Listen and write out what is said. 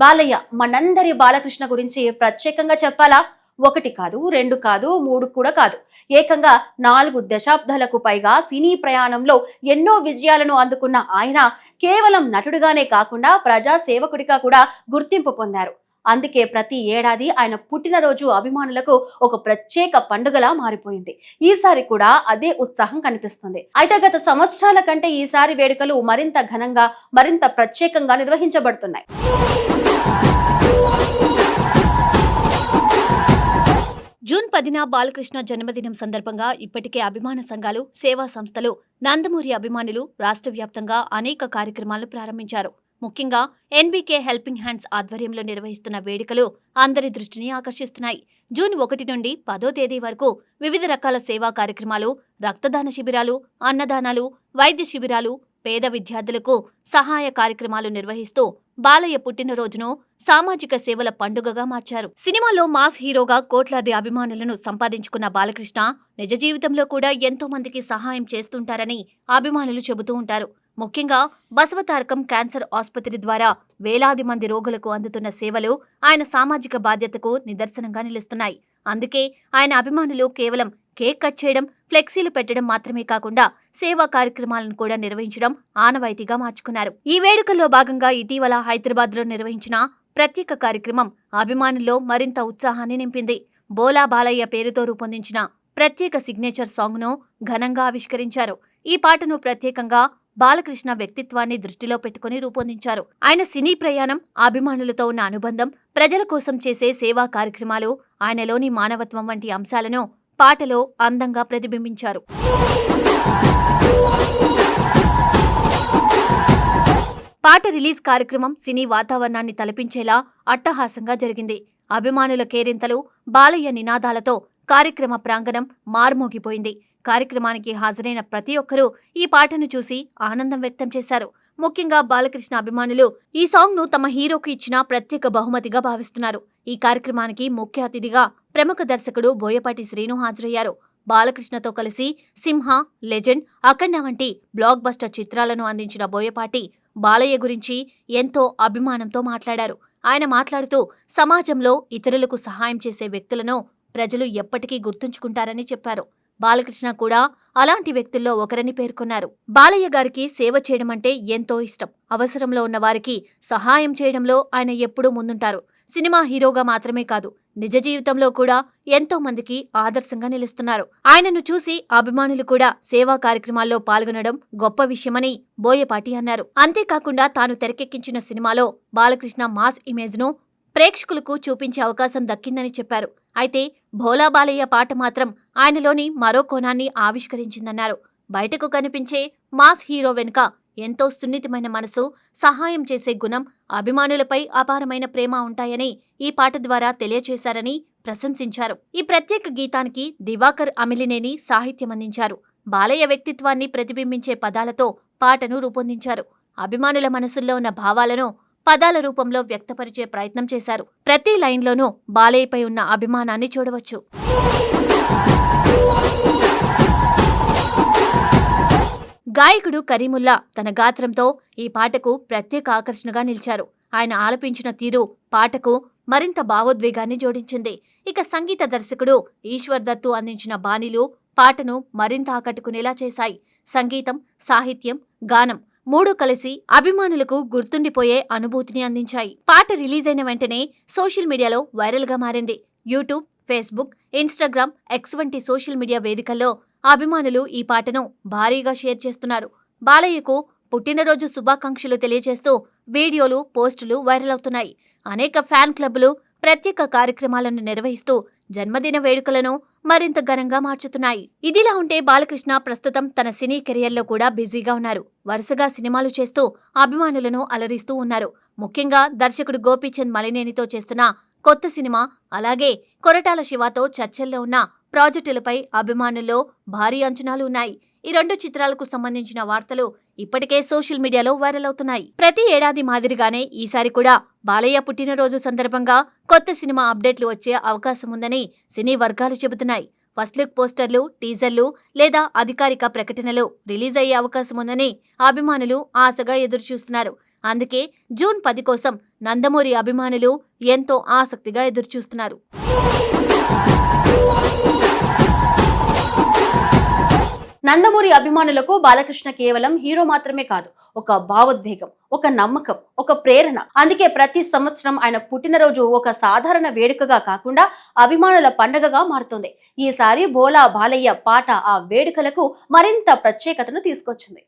బాలయ్య మనందరి బాలకృష్ణ గురించి ప్రత్యేకంగా చెప్పాలా? ఒకటి కాదు, రెండు కాదు, మూడు కూడా కాదు, ఏకంగా 4 దశాబ్దాలకు పైగా సినీ ప్రయాణంలో ఎన్నో విజయాలను అందుకున్న ఆయన కేవలం నటుడిగానే కాకుండా ప్రజా సేవకుడిగా కూడా గుర్తింపు పొందారు. అందుకే ప్రతి ఏడాది ఆయన పుట్టినరోజు అభిమానులకు ఒక ప్రత్యేక పండుగలా మారిపోయింది. ఈసారి కూడా అదే ఉత్సాహం కనిపిస్తుంది. అయితే గత సంవత్సరాల కంటే ఈసారి వేడుకలు మరింత ఘనంగా, మరింత ప్రత్యేకంగా నిర్వహించబడుతున్నాయి. జూన్ 10న బాలకృష్ణ జన్మదినం సందర్భంగా ఇప్పటికే అభిమాన సంఘాలు, సేవా సంస్థలు, నందమూరి అభిమానులు రాష్ట్ర వ్యాప్తంగా అనేక కార్యక్రమాలను ప్రారంభించారు. ముఖ్యంగా ఎన్బీకే హెల్పింగ్ హ్యాండ్స్ ఆధ్వర్యంలో నిర్వహిస్తున్న వేడుకలు అందరి దృష్టిని ఆకర్షిస్తున్నాయి. జూన్ 1 నుండి 10వ తేదీ వరకు వివిధ రకాల సేవా కార్యక్రమాలు, రక్తదాన శిబిరాలు, అన్నదానాలు, వైద్య శిబిరాలు, పేద విద్యార్థులకు సహాయ కార్యక్రమాలు నిర్వహిస్తూ బాలయ్య పుట్టినరోజును సామాజిక సేవల పండుగగా మార్చారు. సినిమాలో మాస్ హీరోగా కోట్లాది అభిమానులను సంపాదించుకున్న బాలకృష్ణ నిజ జీవితంలో కూడా ఎంతో మందికి సహాయం చేస్తుంటారని అభిమానులు చెబుతూ ఉంటారు. ముఖ్యంగా బసవతారకం క్యాన్సర్ ఆసుపత్రి ద్వారా వేలాది మంది రోగులకు అందుతున్న సేవలు ఆయన సామాజిక బాధ్యతకు నిదర్శనంగా నిలుస్తున్నాయి. అందుకే ఆయన అభిమానులు కేవలం కేక్ కట్ చేయడం, ఫ్లెక్సీలు పెట్టడం మాత్రమే కాకుండా సేవా కార్యక్రమాలను కూడా నిర్వహించడం ఆనవాయితీగా మార్చుకున్నారు. ఈ వేడుకల్లో భాగంగా ఇటీవల హైదరాబాద్లో నిర్వహించిన ప్రత్యేక కార్యక్రమం అభిమానుల్లో మరింత ఉత్సాహాన్ని నింపింది. బోలా బాలయ్య పేరుతో రూపొందించిన ప్రత్యేక సిగ్నేచర్ సాంగ్ను ఘనంగా ఆవిష్కరించారు. ఈ పాటను ప్రత్యేకంగా బాలకృష్ణ వ్యక్తిత్వాన్ని దృష్టిలో పెట్టుకుని రూపొందించారు. ఆయన సినీ ప్రయాణం, అభిమానులతో ఉన్న అనుబంధం, ప్రజల కోసం చేసే సేవా కార్యక్రమాలు, ఆయనలోని మానవత్వం వంటి అంశాలను పాటలో అందంగా ప్రతిబింబించారు. పాట రిలీజ్ కార్యక్రమం సినీ వాతావరణాన్ని తలపించేలా అట్టహాసంగా జరిగింది. అభిమానుల కేరింతలు, బాలయ్య నినాదాలతో కార్యక్రమ ప్రాంగణం మార్మోగిపోయింది. కార్యక్రమానికి హాజరైన ప్రతి ఒక్కరూ ఈ పాటను చూసి ఆనందం వ్యక్తం చేశారు. ముఖ్యంగా బాలకృష్ణ అభిమానులు ఈ సాంగ్ను తమ హీరోకు ఇచ్చిన ప్రత్యేక బహుమతిగా భావిస్తున్నారు. ఈ కార్యక్రమానికి ముఖ్య అతిథిగా ప్రముఖ దర్శకుడు బోయపాటి శ్రీను హాజరయ్యారు. బాలకృష్ణతో కలిసి సింహ, లెజెండ్, అఖండ వంటి బ్లాక్ బస్టర్ చిత్రాలను అందించిన బోయపాటి బాలయ్య గురించి ఎంతో అభిమానంతో మాట్లాడారు. ఆయన మాట్లాడుతూ సమాజంలో ఇతరులకు సహాయం చేసే వ్యక్తులను ప్రజలు ఎప్పటికీ గుర్తుంచుకుంటారని చెప్పారు. బాలకృష్ణ కూడా అలాంటి వ్యక్తుల్లో ఒకరని పేర్కొన్నారు. బాలయ్య గారికి సేవ చేయడం అంటే ఎంతో ఇష్టం. అవసరంలో ఉన్న వారికి సహాయం చేయడంలో ఆయన ఎప్పుడూ ముందుంటారు. సినిమా హీరోగా మాత్రమే కాదు, నిజ జీవితంలో కూడా ఎంతో మందికి ఆదర్శంగా నిలుస్తున్నారు. ఆయనను చూసి అభిమానులు కూడా సేవా కార్యక్రమాల్లో పాల్గొనడం గొప్ప విషయమని బోయపాటి అన్నారు. అంతేకాకుండా తాను తెరకెక్కించిన సినిమాలో బాలకృష్ణ మాస్ ఇమేజ్ను ప్రేక్షకులకు చూపించే అవకాశం దక్కిందని చెప్పారు. అయితే భోలా బాలయ్య పాట మాత్రం ఆయనలోని మరో కోణాన్ని ఆవిష్కరించిందన్నారు. బయటకు కనిపించే మాస్ హీరో వెనుక ఎంతో సున్నితమైన మనసు, సహాయం చేసే గుణం, అభిమానులపై అపారమైన ప్రేమ ఉంటాయని ఈ పాట ద్వారా తెలియచేశారని ప్రశంసించారు. ఈ ప్రత్యేక గీతానికి దివాకర్ అమిలినేని సాహిత్యం అందించారు. బాలయ్య వ్యక్తిత్వాన్ని ప్రతిబింబించే పదాలతో పాటను రూపొందించారు. అభిమానుల మనసుల్లో ఉన్న భావాలను పదాల రూపంలో వ్యక్తపరిచే ప్రయత్నం చేశారు. ప్రతి లైన్లోనూ బాలయ్యపై ఉన్న అభిమానాన్ని చూడవచ్చు. గాయకుడు కరీముల్లా తన గాత్రంతో ఈ పాటకు ప్రత్యేక ఆకర్షణగా నిలిచారు. ఆయన ఆలపించిన తీరు పాటకు మరింత భావోద్వేగాన్ని జోడించింది. ఇక సంగీత దర్శకుడు ఈశ్వర్ దత్తు అందించిన బాణీలు పాటను మరింత ఆకట్టుకునేలా చేశాయి. సంగీతం, సాహిత్యం, గానం మూడు కలిసి అభిమానులకు గుర్తుండిపోయే అనుభూతిని అందించాయి. పాట రిలీజ్ అయిన వెంటనే సోషల్ మీడియాలో వైరల్గా మారింది. యూట్యూబ్, ఫేస్బుక్, ఇన్స్టాగ్రామ్, ఎక్స్ వంటి సోషల్ మీడియా వేదికల్లో అభిమానులు ఈ పాటను భారీగా షేర్ చేస్తున్నారు. బాలయ్యకు పుట్టినరోజు శుభాకాంక్షలు తెలియజేస్తూ వీడియోలు, పోస్టులు వైరల్ అవుతున్నాయి. అనేక ఫ్యాన్ క్లబ్లు ప్రత్యేక కార్యక్రమాలను నిర్వహిస్తూ జన్మదిన వేడుకలను మరింత ఘనంగా మార్చుతున్నాయి. ఇదిలా ఉంటే బాలకృష్ణ ప్రస్తుతం తన సినీ కెరియర్లో కూడా బిజీగా ఉన్నారు. వరుసగా సినిమాలు చేస్తూ అభిమానులను అలరిస్తూ ఉన్నారు. ముఖ్యంగా దర్శకుడు గోపీచంద్ మలినేనితో చేస్తున్న కొత్త సినిమా, అలాగే కొరటాల శివతో చర్చల్లో ఉన్న ప్రాజెక్టులపై అభిమానుల్లో భారీ అంచనాలు ఉన్నాయి. ఈ 2 చిత్రాలకు సంబంధించిన వార్తలు ఇప్పటికే సోషల్ మీడియాలో వైరల్ అవుతున్నాయి. ప్రతి ఏడాది మాదిరిగానే ఈసారి కూడా బాలయ్య పుట్టినరోజు సందర్భంగా కొత్త సినిమా అప్డేట్లు వచ్చే అవకాశం ఉందని సినీ వర్గాలు చెబుతున్నాయి. ఫస్ట్ లుక్ పోస్టర్లు, టీజర్లు లేదా అధికారిక ప్రకటనలు రిలీజ్ అయ్యే అవకాశం ఉందని అభిమానులు ఆశగా ఎదురుచూస్తున్నారు. అందుకే జూన్ 10 కోసం నందమూరి అభిమానులు ఎంతో ఆసక్తిగా ఎదురుచూస్తున్నారు. నందమూరి అభిమానులకు బాలకృష్ణ కేవలం హీరో మాత్రమే కాదు, ఒక భావోద్వేగం, ఒక నమ్మకం, ఒక ప్రేరణ. అందుకే ప్రతి సంవత్సరం ఆయన పుట్టినరోజు ఒక సాధారణ వేడుకగా కాకుండా అభిమానుల పండగగా మారుతుంది. ఈసారి బోలా బాలయ్య పాట ఆ వేడుకలకు మరింత ప్రత్యేకతను తీసుకొచ్చింది.